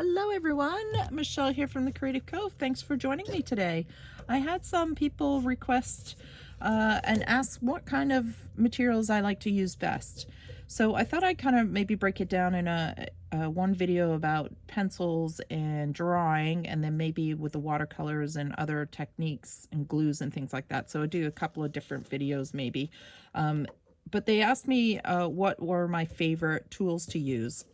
Hello everyone, Michelle here from the Creative Cove. Thanks for joining me today. I had some people request and ask what kind of materials I like to use best. So I thought I'd kind of maybe break it down in a one video about pencils and drawing, and then maybe with the watercolors and other techniques and glues and things like that. So I'd do a couple of different videos maybe. But they asked me what were my favorite tools to use.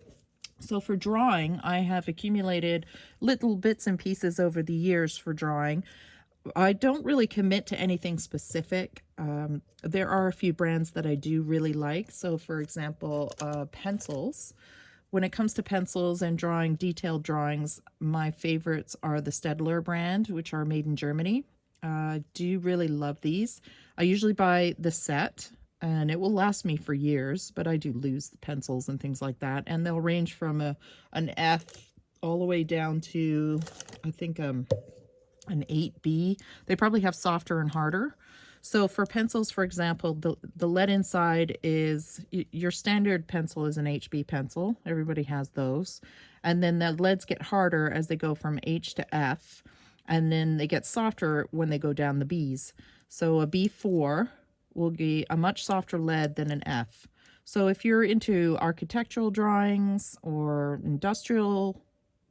So for drawing, I have accumulated little bits and pieces over the years for drawing. I don't really commit to anything specific. There are a few brands that I do really like. So for example, pencils. When it comes to pencils and drawing detailed drawings, my favorites are the Stedler brand, which are made in Germany. I do really love these. I usually buy the set and it will last me for years, but I do lose the pencils and things like that. And they'll range from an F all the way down to, I think, an 8B. They probably have softer and harder. So for pencils, for example, the lead inside is, your standard pencil is an HB pencil. Everybody has those. And then the leads get harder as they go from H to F. And then they get softer when they go down the Bs. So a B4 will be a much softer lead than an F. So if you're into architectural drawings or industrial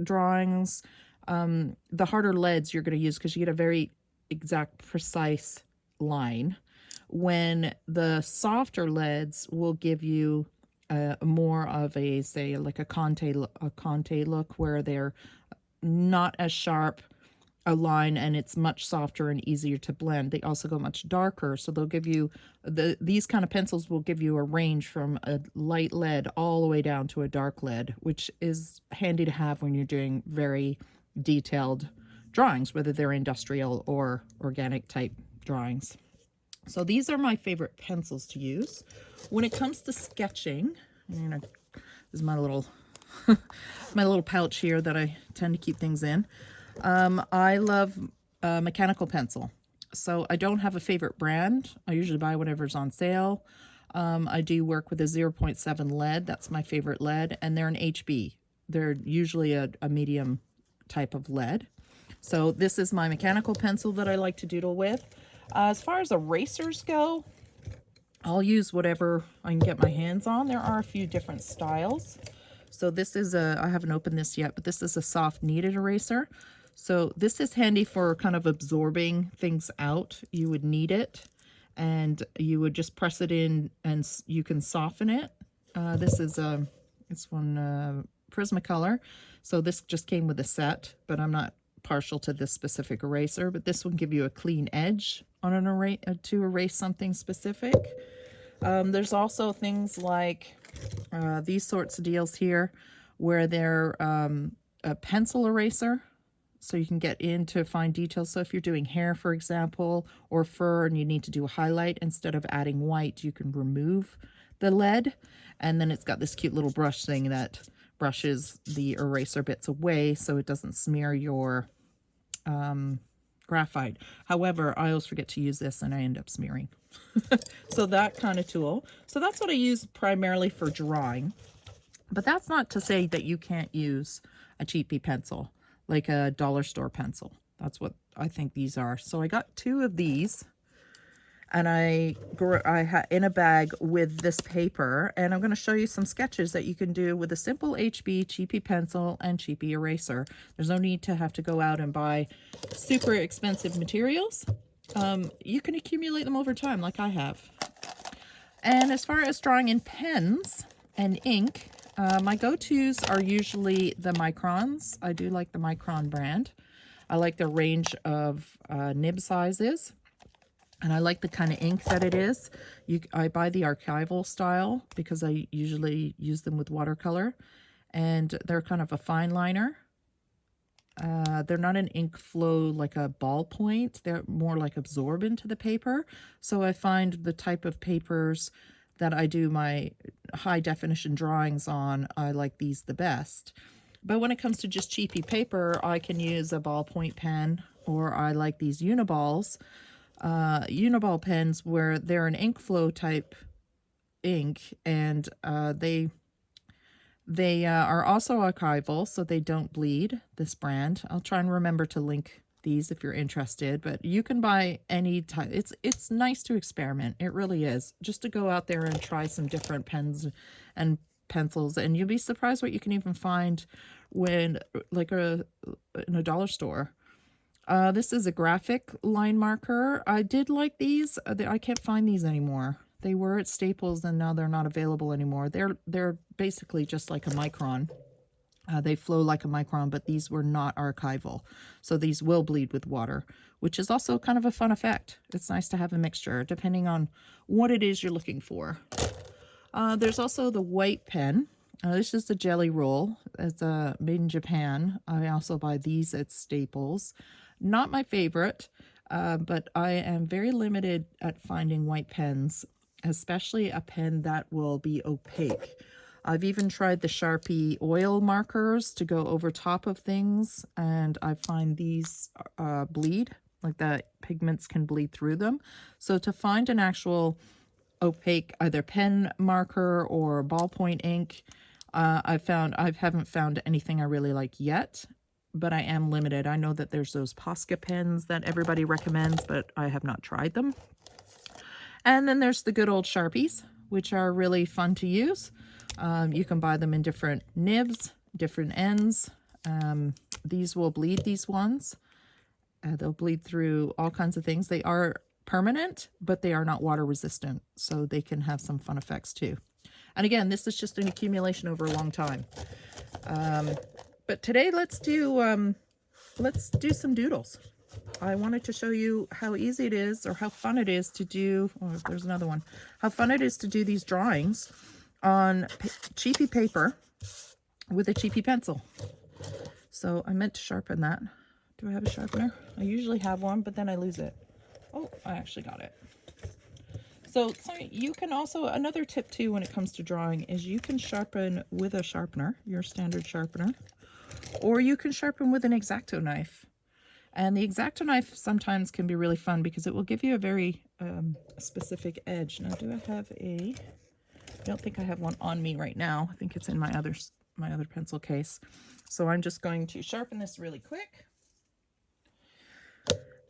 drawings, the harder leads you're going to use because you get a very exact, precise line. When the softer leads will give you more of a, say, like a Conte look, where they're not as sharp a line and it's much softer and easier to blend. They also go much darker, so they'll give you these kind of pencils will give you a range from a light lead all the way down to a dark lead, which is handy to have when you're doing very detailed drawings, whether they're industrial or organic type drawings. So these are my favorite pencils to use. When it comes to sketching, this is my little my little pouch here that I tend to keep things in. I love mechanical pencil. So I don't have a favorite brand. I usually buy whatever's on sale. I do work with a 0.7 lead. That's my favorite lead. And they're an HB. They're usually a medium type of lead. So this is my mechanical pencil that I like to doodle with. As far as erasers go, I'll use whatever I can get my hands on. There are a few different styles. So this is I haven't opened this yet, but this is a soft kneaded eraser. So this is handy for kind of absorbing things out. You would knead it and you would just press it in and you can soften it. This is this one Prismacolor. So this just came with a set, but I'm not partial to this specific eraser, but this will give you a clean edge on an to erase something specific. There's also things like these sorts of deals here where they're a pencil eraser, so you can get into fine details. So if you're doing hair, for example, or fur, and you need to do a highlight, instead of adding white, you can remove the lead, and then it's got this cute little brush thing that brushes the eraser bits away so it doesn't smear your graphite. However, I always forget to use this and I end up smearing. So that kind of tool. So that's what I use primarily for drawing. But that's not to say that you can't use a cheapy pencil, like a dollar store pencil. That's what I think these are. So I got 2 of these, and I had in a bag with this paper, and I'm going to show you some sketches that you can do with a simple HB cheapy pencil and cheapy eraser. There's no need to have to go out and buy super expensive materials. You can accumulate them over time like I have. And as far as drawing in pens and ink, my go-tos are usually the Microns. I do like the Micron brand. I like the range of nib sizes, and I like the kind of ink that it is. I buy the archival style because I usually use them with watercolor, and they're kind of a fine liner. They're not an ink flow like a ballpoint. They're more like absorb into the paper. So I find the type of papers that I do my high definition drawings on, I like these the best. But when it comes to just cheapy paper, I can use a ballpoint pen, or I like these Uniballs. Uniball pens where they're an ink flow type ink, and they They are also archival, so they don't bleed, this brand. I'll try and remember to link these if you're interested, but you can buy any type. It's nice to experiment. It really is. Just to go out there and try some different pens and pencils, and you'll be surprised what you can even find when in a dollar store. This is a graphic line marker. I did like these. I can't find these anymore. They were at Staples and now they're not available anymore. They're basically just like a micron. They flow like a micron, but these were not archival. So these will bleed with water, which is also kind of a fun effect. It's nice to have a mixture depending on what it is you're looking for. There's also the white pen. This is the jelly roll. It's made in Japan. I also buy these at Staples. Not my favorite, but I am very limited at finding white pens, especially a pen that will be opaque. I've even tried the Sharpie oil markers to go over top of things, and I find these bleed, like the pigments can bleed through them. So to find an actual opaque either pen marker or ballpoint ink, I haven't found anything I really like yet, but I am limited. I know that there's those Posca pens that everybody recommends, but I have not tried them. And then there's the good old Sharpies, which are really fun to use. You can buy them in different nibs, different ends. These will bleed, these ones. They'll bleed through all kinds of things. They are permanent, but they are not water resistant, so they can have some fun effects too. And again, this is just an accumulation over a long time. But today let's do some doodles. I wanted to show you how easy it is, or how fun it is to do, oh, there's another one, how fun it is to do these drawings on cheapy paper with a cheapy pencil. So I meant to sharpen that. Do I have a sharpener? I usually have one, but then I lose it. Oh, I actually got it. So you can also, another tip too when it comes to drawing is you can sharpen with a sharpener, your standard sharpener, or you can sharpen with an X-Acto knife. And the X-Acto knife sometimes can be really fun because it will give you a very specific edge. Now, do I have I don't think I have one on me right now. I think it's in my other pencil case. So I'm just going to sharpen this really quick.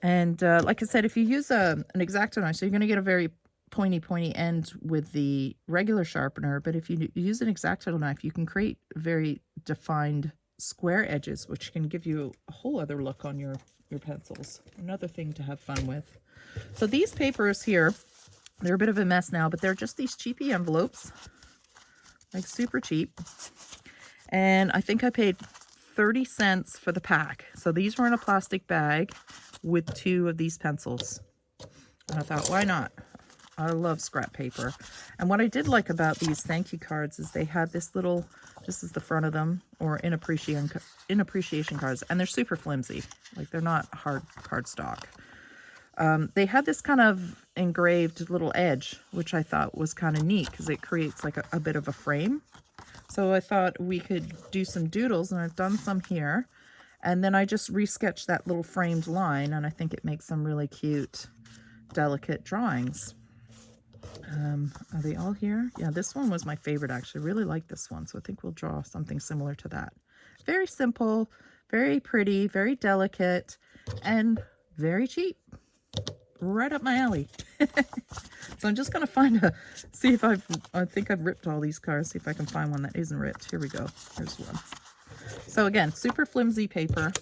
And like I said, if you use an X-Acto knife, so you're going to get a very pointy end with the regular sharpener, but if you use an X-Acto knife, you can create very defined square edges, which can give you a whole other look on your pencils. Another thing to have fun with. So these papers here, they're a bit of a mess now, but they're just these cheapy envelopes, like super cheap. And I think I paid 30 cents for the pack. So these were in a plastic bag with 2 of these pencils. And I thought, why not? I love scrap paper. And what I did like about these thank you cards is they had this little, this is the front of them, or in appreciation cards, and they're super flimsy. Like, they're not hard cardstock. They had this kind of engraved little edge, which I thought was kind of neat because it creates like a bit of a frame. So I thought we could do some doodles, and I've done some here. And then I just resketched that little framed line, and I think it makes some really cute, delicate drawings. Are they all here? Yeah, this one was my favorite, actually. I really like this one, so I think we'll draw something similar to that. Very simple, very pretty, very delicate, and very cheap. Right up my alley. So I'm just going to see if I think I've ripped all these cards, see if I can find one that isn't ripped. Here we go. Here's one. So again, super flimsy paper.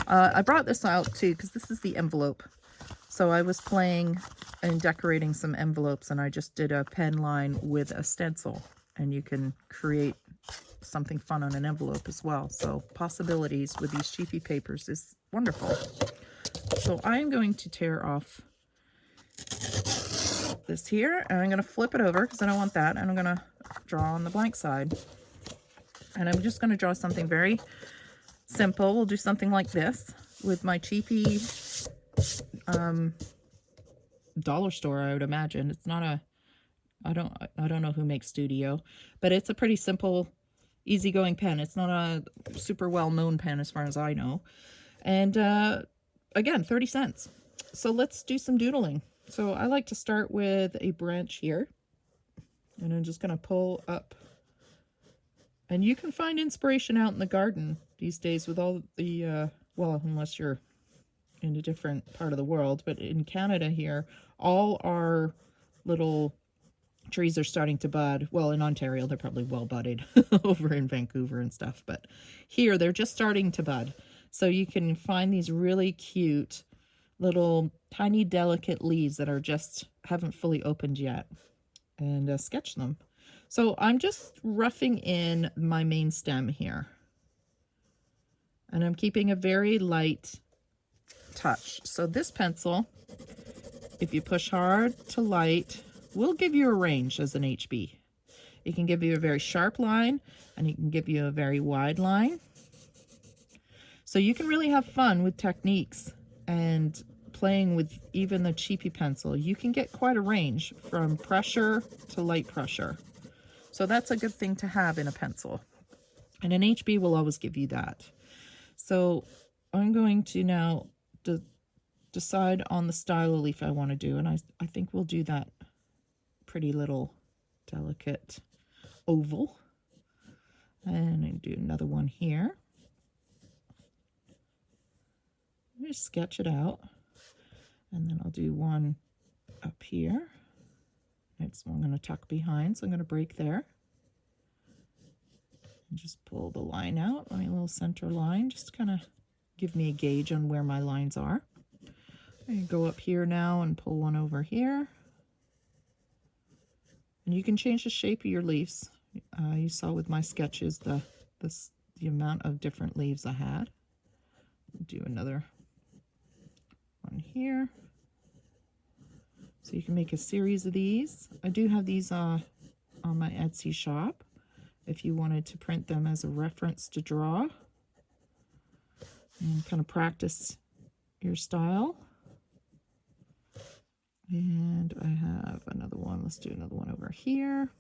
I brought this out too because this is the envelope. So I was playing and decorating some envelopes, and I just did a pen line with a stencil, and you can create something fun on an envelope as well. So possibilities with these cheapy papers is wonderful. So I'm going to tear off this here, and I'm going to flip it over because I don't want that, and I'm going to draw on the blank side. And I'm just going to draw something very simple. We'll do something like this with my cheapy dollar store, I would imagine. It's not a, I don't know who makes Studio, but it's a pretty simple, easygoing pen. It's not a super well-known pen as far as I know. And again, 30 cents. So let's do some doodling. So I like to start with a branch here, and I'm just going to pull up And you can find inspiration out in the garden these days with all the, well, unless you're in a different part of the world, but in Canada here, all our little trees are starting to bud. Well, in Ontario, they're probably well budded over in Vancouver and stuff, but here they're just starting to bud. So you can find these really cute little tiny delicate leaves that are just haven't fully opened yet, and sketch them. So I'm just roughing in my main stem here, and I'm keeping a very light touch. So this pencil, if you push hard to light, will give you a range as an HB. It can give you a very sharp line, and it can give you a very wide line. So you can really have fun with techniques and playing with even the cheapy pencil. You can get quite a range from pressure to light pressure. So that's a good thing to have in a pencil. And an HB will always give you that. So I'm going to now decide on the style of leaf I want to do. And I think we'll do that pretty little delicate oval. And I do another one here. Just sketch it out. And then I'll do one up here. It's one I'm going to tuck behind, so I'm going to break there. And just pull the line out, my little center line, just kind of give me a gauge on where my lines are. I go up here now and pull one over here. And you can change the shape of your leaves. You saw with my sketches the amount of different leaves I had. Do another one here. So you can make a series of these. I do have these on my Etsy shop if you wanted to print them as a reference to draw and kind of practice your style. And I have another one. Let's do another one over here.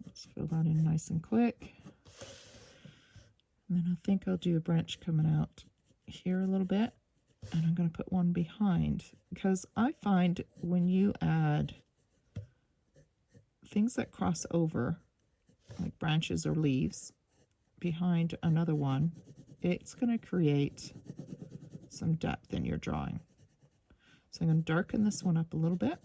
Let's fill that in nice and quick. And then I think I'll do a branch coming out here a little bit. And I'm going to put one behind, because I find when you add things that cross over, like branches or leaves, behind another one, it's going to create some depth in your drawing. So I'm going to darken this one up a little bit.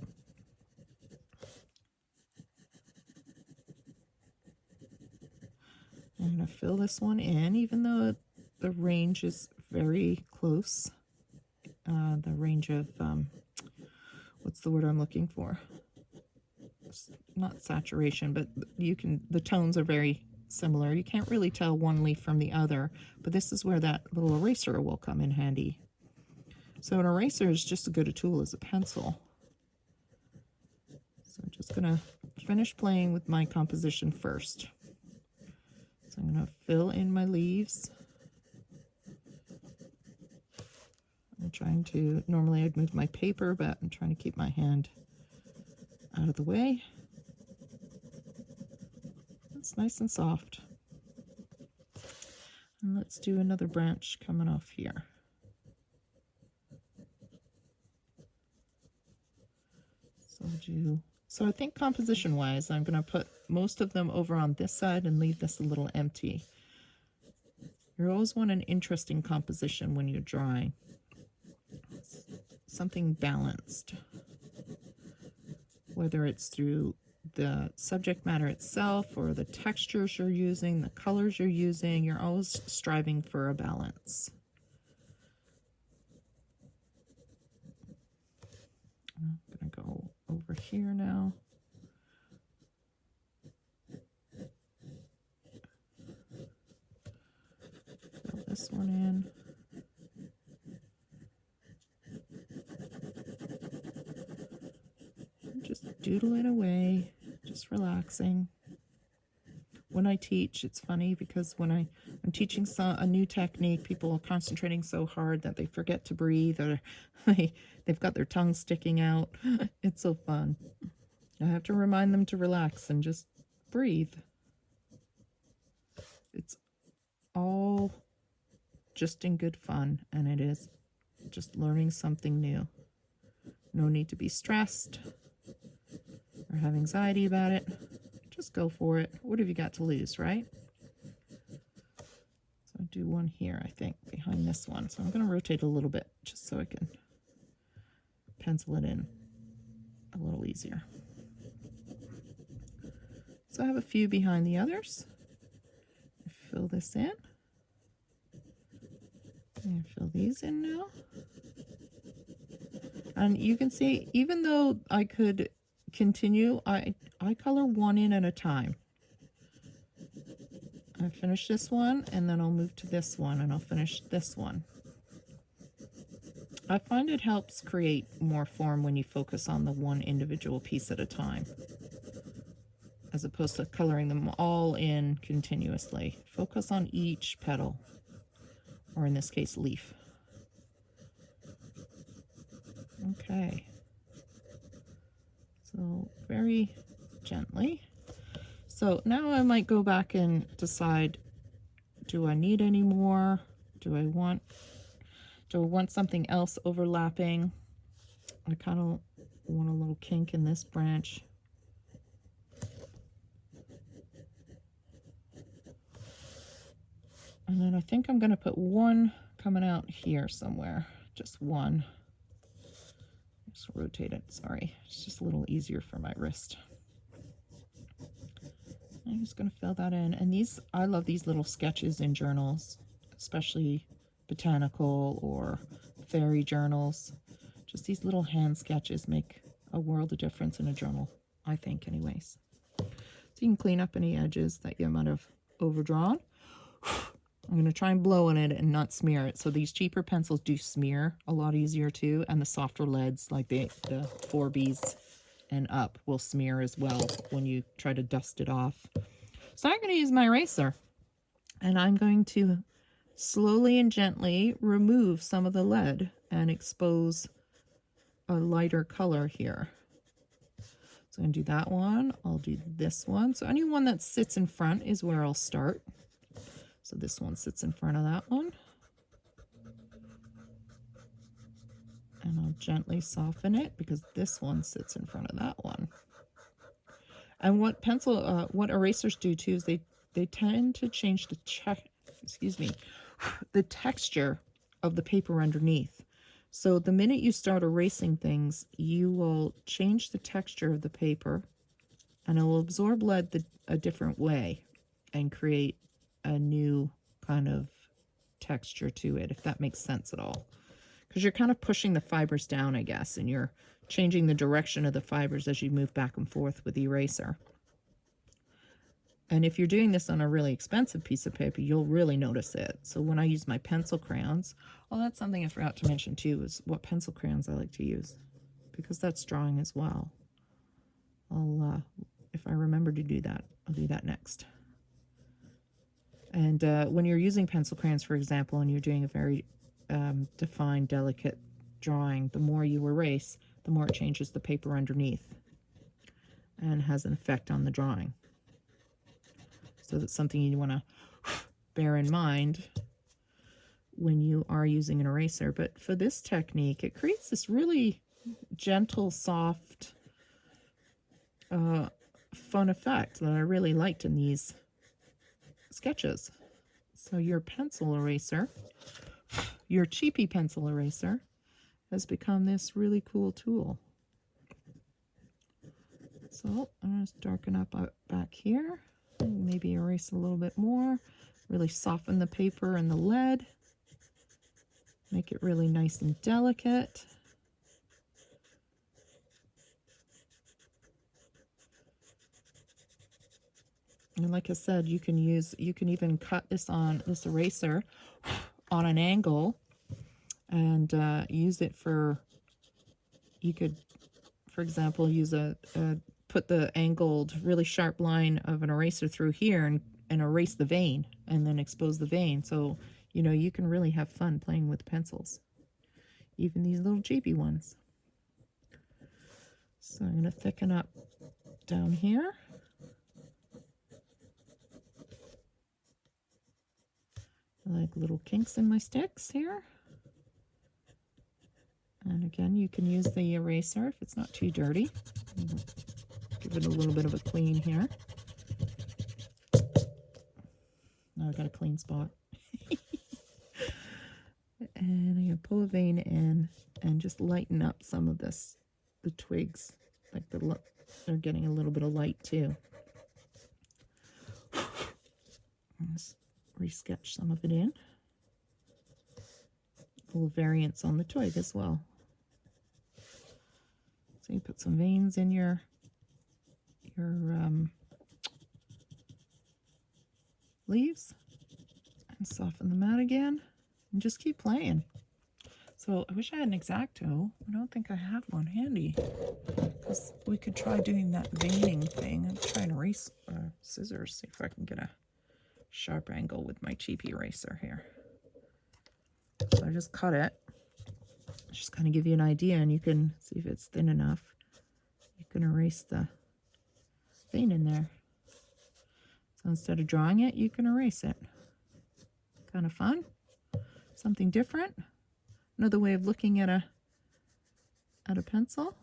I'm going to fill this one in, even though the range is very close. The range of, what's the word I'm looking for? It's not saturation, but the tones are very similar. You can't really tell one leaf from the other, but this is where that little eraser will come in handy. So an eraser is just as good a tool as a pencil. So I'm just going to finish playing with my composition first. So I'm going to fill in my leaves. I'm trying to, normally I'd move my paper, but I'm trying to keep my hand out of the way. It's nice and soft. And let's do another branch coming off here. So I think composition wise, I'm going to put most of them over on this side and leave this a little empty. You always want an interesting composition when you're drawing. Something balanced, whether it's through the subject matter itself or the textures you're using, the colors you're using. You're always striving for a balance. I'm going to go over here now. Fill this one in. Just doodling away, just relaxing. When I teach, it's funny because when I'm teaching a new technique, people are concentrating so hard that they forget to breathe, or they've got their tongue sticking out. It's so fun. I have to remind them to relax and just breathe. It's all just in good fun, and it is just learning something new. No need to be stressed or have anxiety about it. Just go for it. what have you got to lose, right? So I'll do one here, I think, behind this one. So I'm going to rotate a little bit just so I can pencil it in a little easier. So I have a few behind the others. Fill this in. And fill these in now. And you can see, even though I could continue, I color one in at a time. I finish this one, and then I'll move to this one, and I'll finish this one. I find it helps create more form when you focus on the one individual piece at a time, as opposed to coloring them all in continuously. Focus on each petal, or in this case, leaf. Okay. So very gently. So now I might go back and decide, do I need any more? Do I want something else overlapping? I kind of want a little kink in this branch. And then I think I'm going to put one coming out here somewhere. Just one. Just rotate it. Sorry. It's just a little easier for my wrist. I'm just going to fill that in. And these, I love these little sketches in journals, especially botanical or fairy journals. Just these little hand sketches make a world of difference in a journal, I think, anyways. So you can clean up any edges that you might have overdrawn. I'm going to try and blow on it and not smear it. So these cheaper pencils do smear a lot easier too, and the softer leads, like the 4Bs and up, will smear as well when you try to dust it off. So I'm going to use my eraser, and I'm going to slowly and gently remove some of the lead and expose a lighter color here. So I'm going to do that one. I'll do this one. So any one that sits in front is where I'll start. So this one sits in front of that one. And I'll gently soften it because this one sits in front of that one. And what what erasers do too is they tend to change the the texture of the paper underneath. So the minute you start erasing things, you will change the texture of the paper, and it will absorb lead a different way and create a new kind of texture to it, if that makes sense at all. Because you're kind of pushing the fibers down, I guess, and you're changing the direction of the fibers as you move back and forth with the eraser. And if you're doing this on a really expensive piece of paper, you'll really notice it. So when I use my pencil crayons, oh, that's something I forgot to mention too, is what pencil crayons I like to use, because that's drawing as well. I'll, if I remember to do that, I'll do that next. And when you're using pencil crayons, for example, and you're doing a very defined, delicate drawing, the more you erase, the more it changes the paper underneath and has an effect on the drawing. So that's something you want to bear in mind when you are using an eraser. But for this technique, it creates this really gentle, soft, fun effect that I really liked in these sketches. So your pencil eraser, your cheapy pencil eraser, has become this really cool tool. So I'm going to darken up back here, maybe erase a little bit more, really soften the paper and the lead, make it really nice and delicate. And like I said, you can even cut this eraser on an angle and use it for, you could, for example, use put the angled, really sharp line of an eraser through here and erase the vein and then expose the vein. So, you know, you can really have fun playing with pencils, even these little cheapy ones. So I'm going to thicken up down here. I like little kinks in my sticks here. And again, you can use the eraser if it's not too dirty. Give it a little bit of a clean here. I got a clean spot. And I'm going to pull a vein in and just lighten up some of this, the twigs. Like they're getting a little bit of light too. Just resketch some of it in. A little variance on the twig as well. So you put some veins in your leaves and soften them out again and just keep playing. So I wish I had an X-Acto. I don't think I have one handy, because we could try doing that veining thing. I'm trying to erase scissors, see if I can get a sharp angle with my cheap eraser here. So I just cut it, just kind of give you an idea, and you can see if it's thin enough. You can erase the vein in there. So instead of drawing it, you can erase it. Kind of fun, something different. Another way of looking at a pencil.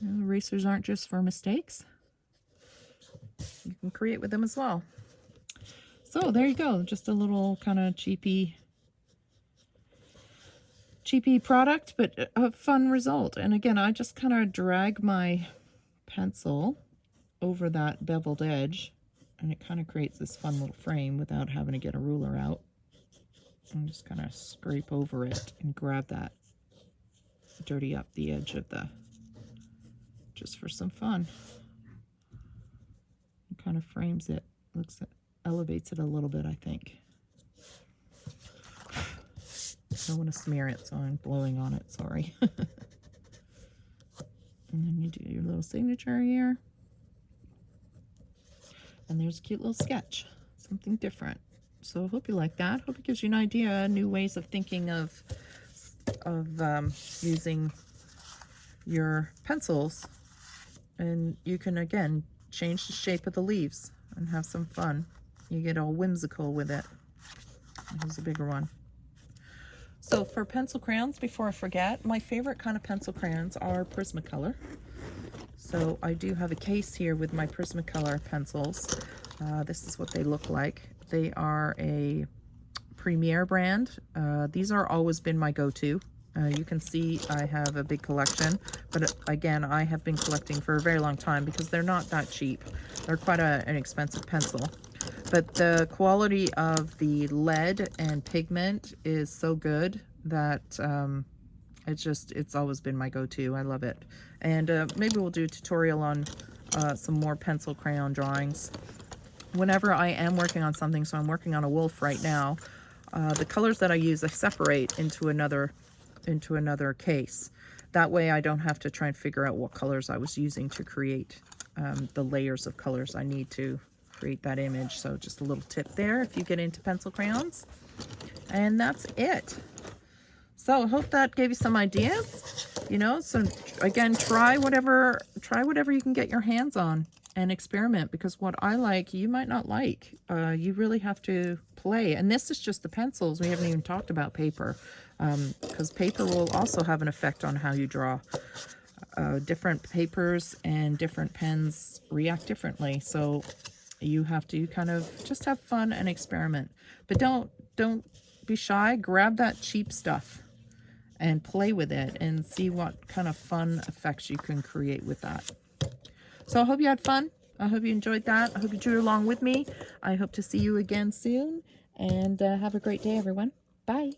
You know, erasers aren't just for mistakes. You can create with them as well. So there you go, just a little kind of cheapy product, but a fun result. And again, I just kind of drag my pencil over that beveled edge, and it kind of creates this fun little frame without having to get a ruler out. And just kind of scrape over it and grab that, dirty up the edge of just for some fun. It kind of frames it, elevates it a little bit, I think. I don't want to smear it, so I'm blowing on it, sorry. And then you do your little signature here. And there's a cute little sketch, something different. So I hope you like that. Hope it gives you an idea, new ways of thinking of using your pencils. And you can, again, change the shape of the leaves and have some fun. You get all whimsical with it. Here's a bigger one. So for pencil crayons, before I forget, my favorite kind of pencil crayons are Prismacolor. So I do have a case here with my Prismacolor pencils. This is what they look like. They are a Premier brand. These are always been my go-to. You can see I have a big collection, but again, I have been collecting for a very long time because they're not that cheap. They're quite an expensive pencil. But the quality of the lead and pigment is so good that it's always been my go-to. I love it. And maybe we'll do a tutorial on some more pencil crayon drawings whenever I am working on something. So I'm working on a wolf right now. The colors that I use, I separate into another case. That way I don't have to try and figure out what colors I was using to create the layers of colors I need to create that image. So just a little tip there if you get into pencil crayons. And that's it. So I hope that gave you some ideas. You know, so again, try whatever you can get your hands on and experiment, because what I like, you might not like. You really have to play. And this is just the pencils. We haven't even talked about paper, because paper will also have an effect on how you draw. Different papers and different pens react differently. So you have to kind of just have fun and experiment. But don't be shy. Grab that cheap stuff and play with it and see what kind of fun effects you can create with that. So I hope you had fun. I hope you enjoyed that. I hope you drew along with me. I hope to see you again soon. And have a great day, everyone. Bye.